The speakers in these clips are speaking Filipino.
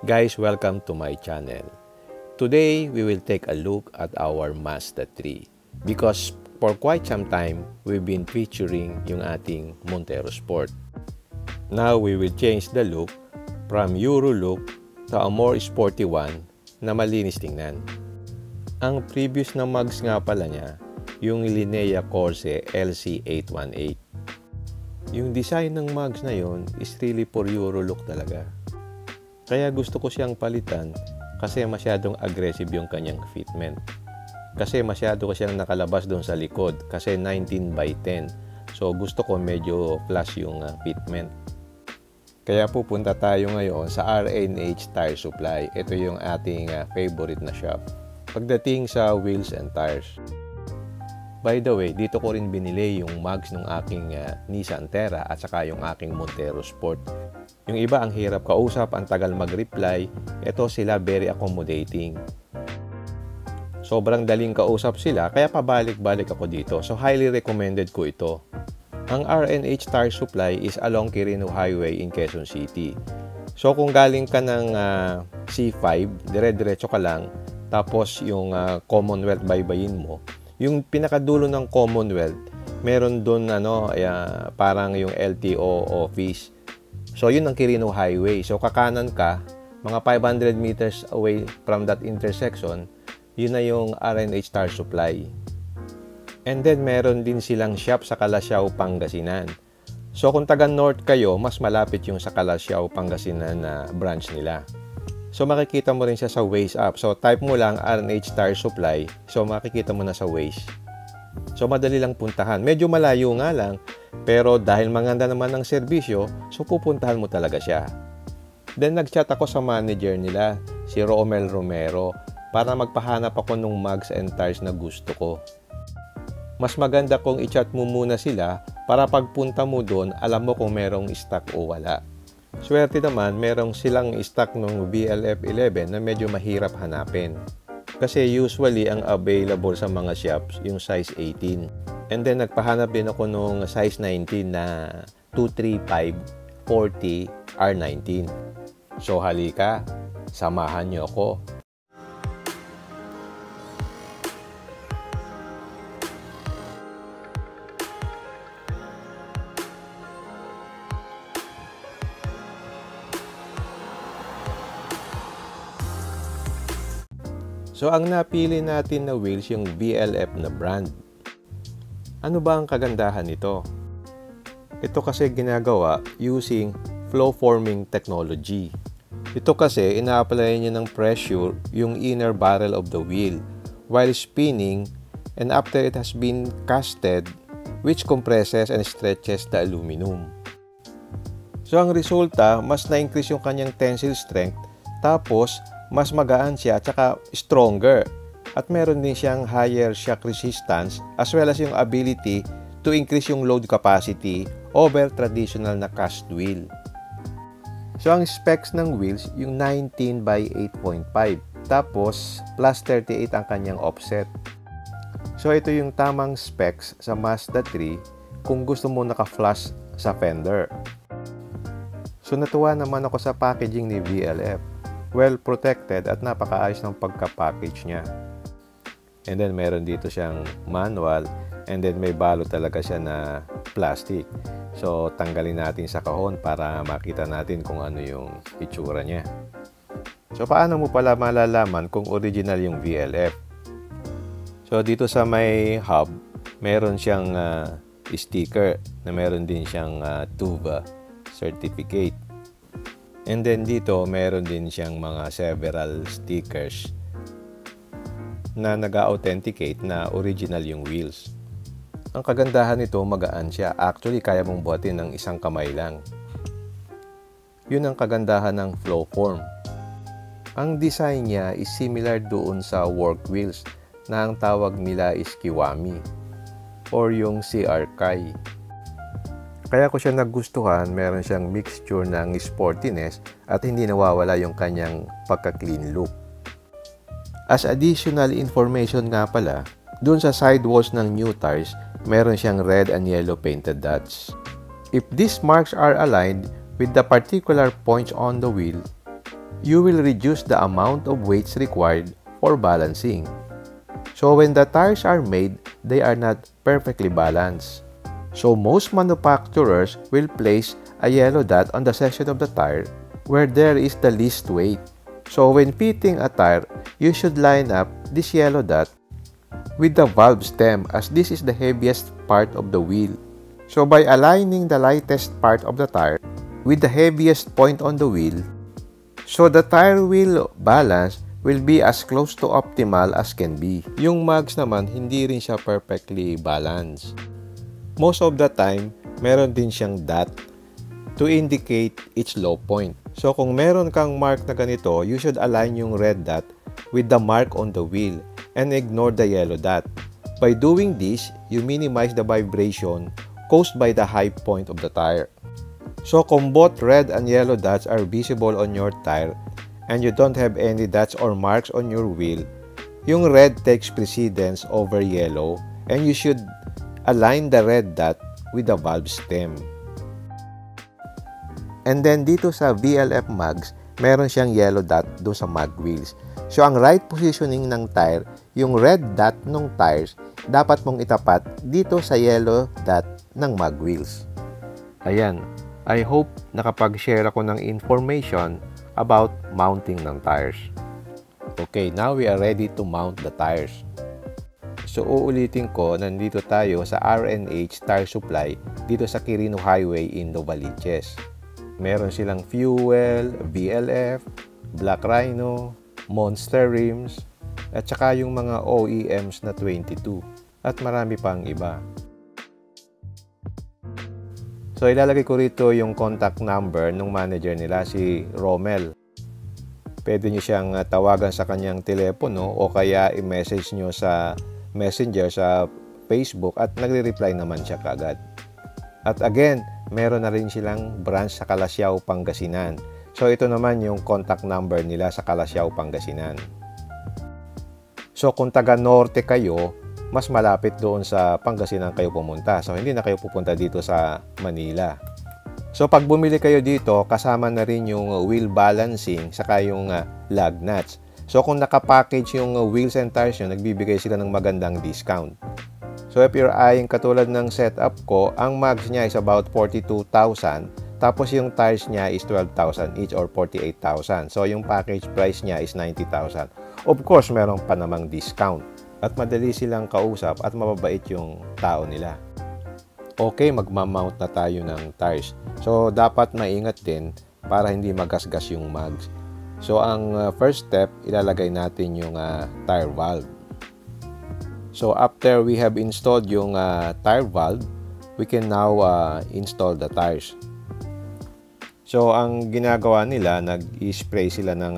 Guys, welcome to my channel. Today, we will take a look at our Mazda 3 because for quite some time, we've been featuring yung ating Montero Sport. Now, we will change the look from Euro look to a more sporty one na malinis tingnan. Ang previous na mugs nga pala niya, yung Linea Corse LC818. Yung design ng mugs na yon is really for Euro look talaga. Kaya gusto ko siyang palitan kasi masyadong aggressive yung kanyang fitment. Kasi masyado ko siyang nakalabas doon sa likod kasi 19/10. So gusto ko medyo flush yung fitment. Kaya pupunta tayo ngayon sa R&H Tire Supply. Ito yung ating favorite na shop pagdating sa wheels and tires. By the way, dito ko rin binili yung mugs ng aking Nissan Terra at saka yung aking Montero Sport. Yung iba ang hirap kausap, ang tagal mag-reply. Ito sila very accommodating. Sobrang daling kausap sila, kaya pabalik-balik ako dito. So highly recommended ko ito. Ang R&H Tire Supply is along Quirino Highway in Quezon City. So kung galing ka ng C5, dire-diretso ka lang, tapos yung Commonwealth baybayin mo, yung pinakadulo ng Commonwealth, meron doon parang yung LTO office. So yun ang Quirino Highway. So kakanan ka, mga 500 meters away from that intersection, yun na yung R&H Tire Supply. And then meron din silang shop sa Calasiao, Pangasinan. So kung taga north kayo, mas malapit yung sa Calasiao, Pangasinan na branch nila. So makikita mo rin siya sa Waze app. So type mo lang R&H Tire Supply. So makikita mo na sa Waze. So madali lang puntahan. Medyo malayo nga lang. Pero dahil maganda naman ang serbisyo, so pupuntahan mo talaga siya. Then nag-chat ako sa manager nila, si Romel Romero, para magpahanap ako ng mugs and tires na gusto ko. Mas maganda kung i-chat mo muna sila para pagpunta mo doon, alam mo kung merong stock o wala. Swerte naman, merong silang stock ng VLF 11 na medyo mahirap hanapin. Kasi usually ang available sa mga shops yung size 18. And then nagpahanap din ako nung size 19 na 235/40 R19. So halika, samahan niyo ako. So ang napili natin na wheels yung VLF na brand. Ano ba ang kagandahan nito? Ito kasi ginagawa using flow forming technology. Ito kasi ina-apply niya ng pressure yung inner barrel of the wheel while spinning, and after it has been casted, which compresses and stretches the aluminum. So ang resulta, mas na-increase yung kanyang tensile strength, tapos mas magaan siya at saka stronger. At meron din siyang higher shock resistance as well as yung ability to increase yung load capacity over traditional na cast wheel. So ang specs ng wheels yung 19/8.5 tapos plus 38 ang kanyang offset. So ito yung tamang specs sa Mazda 3 kung gusto mo naka-flush sa fender. So natuwa naman ako sa packaging ni VLF. Well protected at napakaayos ng pagka-package niya. And then meron dito siyang manual, and then may balot talaga siya na plastic. So tanggalin natin sa kahon para makita natin kung ano yung itsura niya. So paano mo pala malalaman kung original yung VLF? So dito sa may hub, meron siyang sticker na meron din siyang TUVA certificate. And then dito meron din siyang mga several stickers na nag-authenticate na original yung wheels. Ang kagandahan nito, magaan siya. Actually, kaya mong buhatin ng isang kamay lang. Yun ang kagandahan ng flow form. Ang design niya is similar doon sa work wheels na ang tawag nila is Kiwami or yung CR Kai. Kaya ko siya nagustuhan, meron siyang mixture ng sportiness at hindi nawawala yung kanyang pagka-clean look. As additional information nga pala, dun sa sidewalls ng new tires, meron siyang red and yellow painted dots. If these marks are aligned with the particular points on the wheel, you will reduce the amount of weights required for balancing. So when the tires are made, they are not perfectly balanced. So most manufacturers will place a yellow dot on the section of the tire where there is the least weight. So when fitting a tire, you should line up this yellow dot with the valve stem, as this is the heaviest part of the wheel. So by aligning the lightest part of the tire with the heaviest point on the wheel, so the tire wheel balance will be as close to optimal as can be. Yung mags naman, hindi rin siya perfectly balanced. Most of the time, meron din siyang dot to indicate its low point. So kung meron kang mark na ganito, you should align yung red dot with the mark on the wheel and ignore the yellow dot. By doing this, you minimize the vibration caused by the high point of the tire. So kung both red and yellow dots are visible on your tire and you don't have any dots or marks on your wheel, yung red takes precedence over yellow and you should align the red dot with the valve stem. And then dito sa VLF mags, meron siyang yellow dot doon sa mag wheels. So ang right positioning ng tire, yung red dot ng tires, dapat mong itapat dito sa yellow dot ng mag wheels. Ayan, I hope nakapag-share ako ng information about mounting ng tires. Okay, now we are ready to mount the tires. So uulitin ko, nandito tayo sa R&H Tire Supply dito sa Quirino Highway in Novaliches. Meron silang Fuel, VLF, Black Rhino, Monster Rims, at saka yung mga OEMs na 22 at marami pang iba. So ilalagay ko rito yung contact number ng manager nila, si Romel. Pwede nyo siyang tawagan sa kanyang telepono o kaya i-message nyo sa Messenger sa Facebook at nagre-reply naman siya kaagad. At again, meron na rin silang branch sa Calasiao, Pangasinan. So ito naman yung contact number nila sa Calasiao, Pangasinan. So kung taga norte kayo, mas malapit doon sa Pangasinan kayo pumunta. So hindi na kayo pupunta dito sa Manila. So pag bumili kayo dito, kasama na rin yung wheel balancing saka yung lug nuts. So kung nakapackage yung wheels and tires nyo, nagbibigay sila ng magandang discount. So if you're eyeing katulad ng setup ko, ang mags niya is about 42,000. Tapos yung tires niya is 12,000 each or 48,000. So yung package price niya is 90,000. Of course, meron pa namang discount. At madali silang kausap at mababait yung tao nila. Okay, magmamount na tayo ng tires. So dapat maingat din para hindi magasgas yung mags. So ang first step, ilalagay natin yung tire valve. So after we have installed yung tire valve, we can now install the tires. So ang ginagawa nila, nag-spray sila ng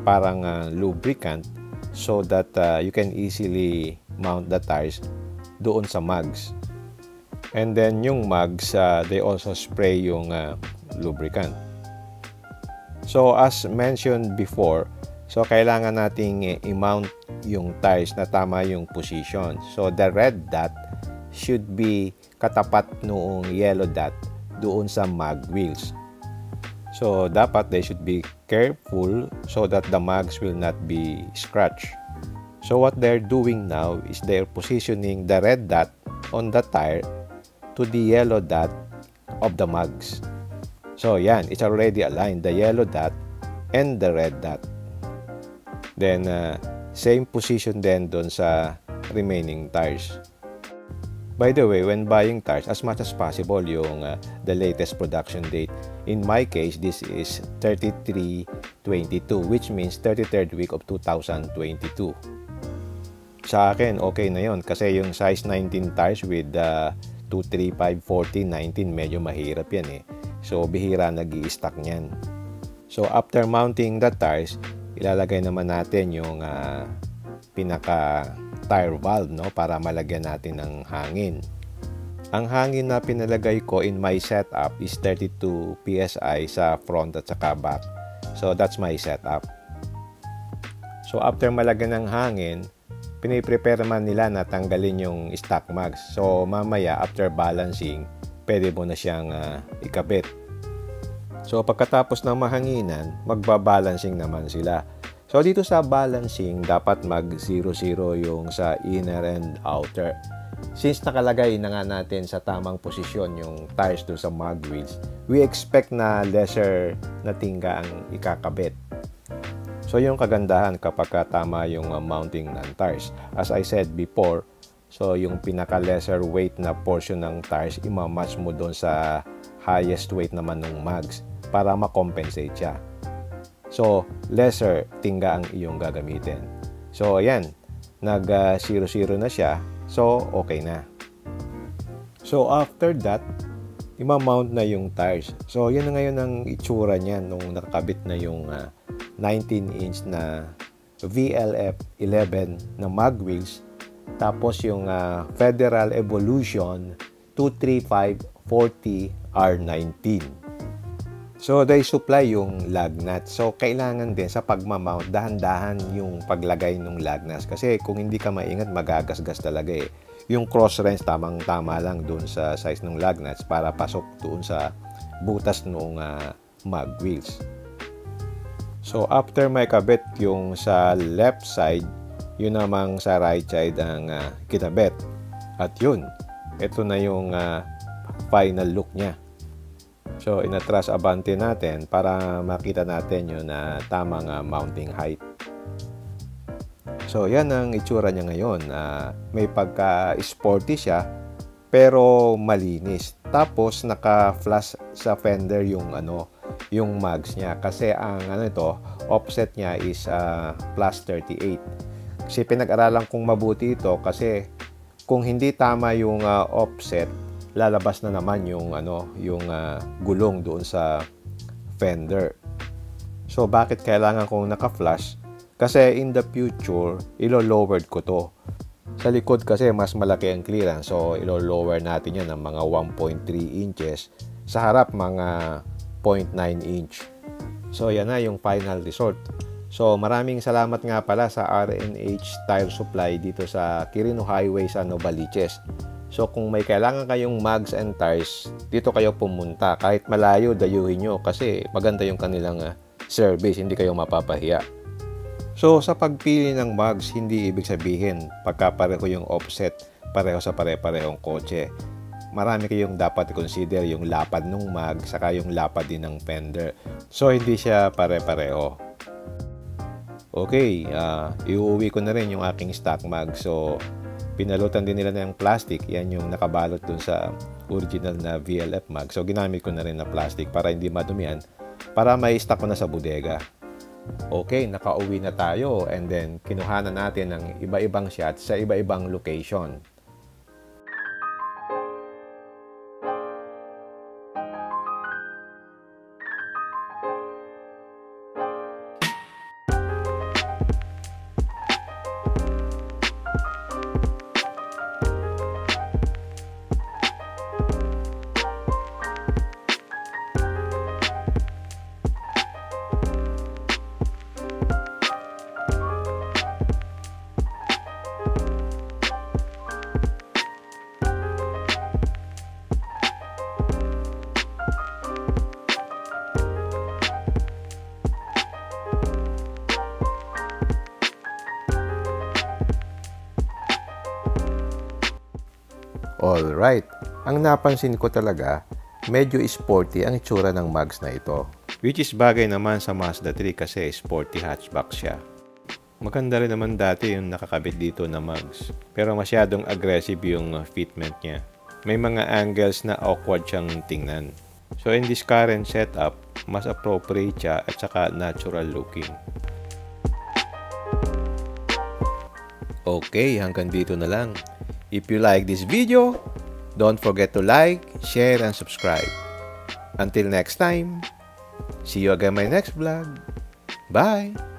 parang lubricant so that you can easily mount the tires doon sa mags. And then yung mags, they also spray yung lubricant. So as mentioned before, so kailangan nating i-mount yung tires na tama yung position. So the red dot should be katapat noong yellow dot doon sa mag wheels. So dapat they should be careful so that the mags will not be scratched. So what they're doing now is they're positioning the red dot on the tire to the yellow dot of the mags. So yan, it's already aligned, the yellow dot and the red dot. Then same position din doon sa remaining tires. By the way, when buying tires, as much as possible yung the latest production date. In my case, this is 33/22, which means 33rd week of 2022. Sa akin, okay na yon kasi yung size 19 tires with 235, 40, 19, medyo mahirap yan eh. So, bihira nag-i-stock niyan. So, after mounting the tires, ilalagay naman natin yung pinaka tire valve, no, para malagyan natin ng hangin. Ang hangin na pinalagay ko in my setup is 32 PSI sa front at saka back. So that's my setup. So after malagyan ng hangin, piniprepare man nila na tanggalin yung stock mags. So mamaya after balancing, pwede mo na siyang ikabit. So pagkatapos ng mahanginan, magbabalancing naman sila. So dito sa balancing, dapat mag 0-0 yung sa inner and outer. Since nakalagay na nga natin sa tamang posisyon yung tires dun sa mag wheels, we expect na lesser na tingga ang ikakabit. So yung kagandahan kapag tama yung mounting ng tires. As I said before, so yung pinaka lesser weight na portion ng tires, imamatch mo doon sa highest weight naman ng mags para makompensate siya. So lesser tingga ang iyong gagamitin. So ayan, nag 0-0 na siya. So okay na. So after that, imamount na yung tires. So yan na ngayon ang itsura niya nung nakakabit na yung 19-inch na VLF 11 na mag wheels. Tapos yung Federal Evolution 235/40 R19. So they supply yung lug nuts. So kailangan din sa pagmamount, dahan-dahan yung paglagay ng lug nuts. Kasi kung hindi ka maingat, magagasgas talaga eh. Yung cross wrench tamang-tama lang doon sa size ng lug nuts para pasok doon sa butas ng mag wheels. So after may kabit yung sa left side, yun namang sa right side ang kinabit. At yun, ito na yung final look niya. So inatras abante natin para makita natin yung tamang mounting height. So yan ang itsura niya ngayon. May pagka-sporty siya pero malinis. Tapos naka-flash sa fender yung yung mags niya kasi ang ito, offset niya is +38. Kasi pinag-aralan kong mabuti ito kasi kung hindi tama yung offset, lalabas na naman yung gulong doon sa fender. So bakit kailangan kong naka-flash? Kasi in the future, ilo-lowered ko to. Sa likod kasi mas malaki ang clearance. So ilo-lower natin yan ng mga 1.3 inches. Sa harap mga 0.9 inch. So yan na yung final result. So maraming salamat nga pala sa R&H Tire Supply dito sa Quirino Highway sa Novaliches. So kung may kailangan kayong mags and tires, dito kayo pumunta. Kahit malayo, dayuhin nyo kasi maganda yung kanilang service, hindi kayo mapapahiya. So sa pagpili ng mags, hindi ibig sabihin pagka pareho yung offset, pareho sa pare-parehong kotse. Marami kayong dapat i-consider yung lapad ng mag, saka yung lapad din ng fender. So hindi siya pare-pareho. Okay, iuwi ko na rin yung aking stock mag. So pinalutan din nila ng plastic. Yan yung nakabalot dun sa original na VLF mag. So ginamit ko na rin na plastic para hindi madumihan, para may stock ko na sa bodega. Okay, nakauwi na tayo and then kinuhanan natin ng iba-ibang shots sa iba-ibang location. Alright, ang napansin ko talaga, medyo sporty ang itsura ng mags na ito. Which is bagay naman sa Mazda 3 kasi sporty hatchback siya. Maganda rin naman dati yung nakakabit dito na mags. Pero masyadong aggressive yung fitment niya. May mga angles na awkward siyang tingnan. So in this current setup, mas appropriate siya at saka natural looking. Okay, hanggang dito na lang. If you like this video, don't forget to like, share, and subscribe. Until next time, see you again in my next vlog. Bye!